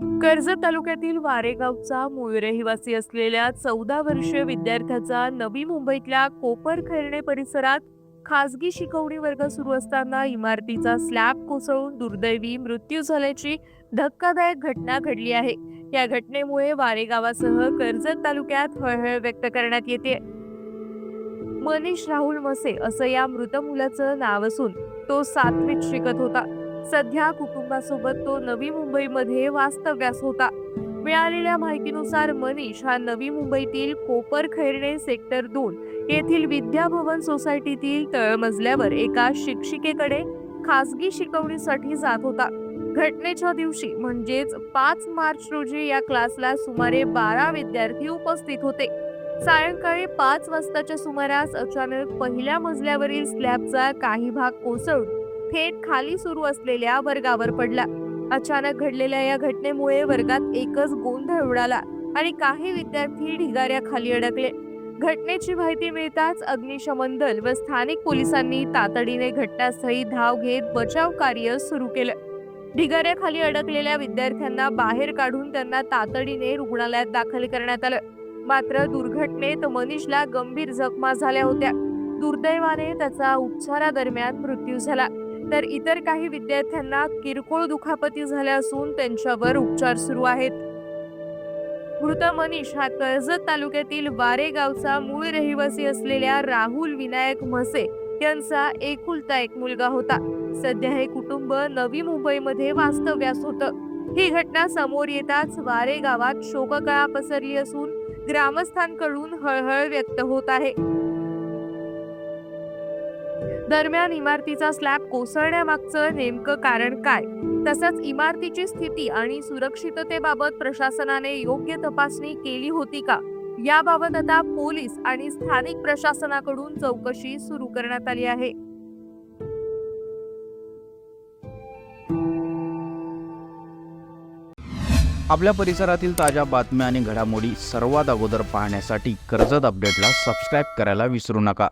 कर्जत तालुक्यातील वारेगावचा मूळ रहिवासी असलेल्या 14 वर्षीय विद्यार्थ्याचा नवी मुंबईतल्या कोपरखैरणे परिसरात खासगी शिकवणी वर्ग सुरू असताना इमारतीचा स्लॅब कोसळून दुर्दैवी मृत्यू झाल्याची धक्कादायक घटना घडली आहे। या घटनेमुळे वारेगावासह कर्जत तालुक्यात हळहळ व्यक्त करण्यात येते। मनीष राहुल मसे असं या मृत मुलाचं नाव असून तो 7वीत शिकत होता। सध्या कुटुंबासोबत तो नवी मुंबईमध्ये वास्तव्यास होता। मिळालेल्या माहितीनुसार मनीष हा नवी मुंबईतील कोपरखैरणे सेक्टर 2 येथील विद्याभवन सोसायटीतील तळमजल्यावर एका शिक्षिकेकडे खासगी शिकवणीसाठी जात होता। घटनेच्या दिवशी म्हणजेच 5 मार्च रोजी या क्लासला सुमारे 12 विद्यार्थी उपस्थित होते। सायंकाळी 5 वाजताच्या सुमारास अचानक पहिल्या मजल्यावरील स्लॅबचा काही भाग कोसळून थेट खाली सुरू असलेल्या वर्गावर पडला। अचानक घडलेल्या या घटनेमुळे वर्गात एकच गोंधळ उडाला आणि काही विद्यार्थी ढिगाऱ्याखाली अडकले। घटनेची माहिती मिळताच अग्निशमन दल व स्थानिक पोलिसांनी तातडीने घटनास्थळी धाव घेत बचाव कार्य सुरू केलं। ढिगाऱ्याखाली अडकलेल्या विद्यार्थ्यांना बाहेर काढून त्यांना तातडीने रुग्णालयात दाखल करण्यात आलं। मात्र दुर्घटनेत मनीषला गंभीर जखमा झाल्या होत्या। दुर्दैवाने त्याचा उपचारादरम्यान मृत्यू झाला, तर इतर काही विद्यार्थ्यांना किरकोळ दुखापती झाल्या असून त्यांच्यावर उपचार सुरू आहेत। मृत मनीष हा कर्जत तालुक्यातील वारे गावचा मूळ रहिवासी असलेल्या राहुल विनायक म्हसे यांचा एकुलता एक मुलगा होता। सध्या हे कुटुंब नवी मुंबईमध्ये वास्तव्यास होतं। ही घटना समोर येताच वारे गावात शोककळा पसरली असून ग्रामस्थांकडून हळहळ व्यक्त होत आहे। दरम्यान इमारतीचा स्लॅब कोसळण्यामागचं नेमकं कारण काय, तसंच इमारतीची स्थिती आणि सुरक्षिततेबाबत प्रशासनाने योग्य तपासणी केली होती का, याबाबत आता पोलीस आणि स्थानिक प्रशासनाकडून चौकशी सुरू करण्यात आली आहे। आपल्या परिसरातील ताज्या बातम्या आणि घडामोडी सर्वात अगोदर पाहण्यासाठी कर्जत अपडेटला सबस्क्राईब करायला विसरू नका।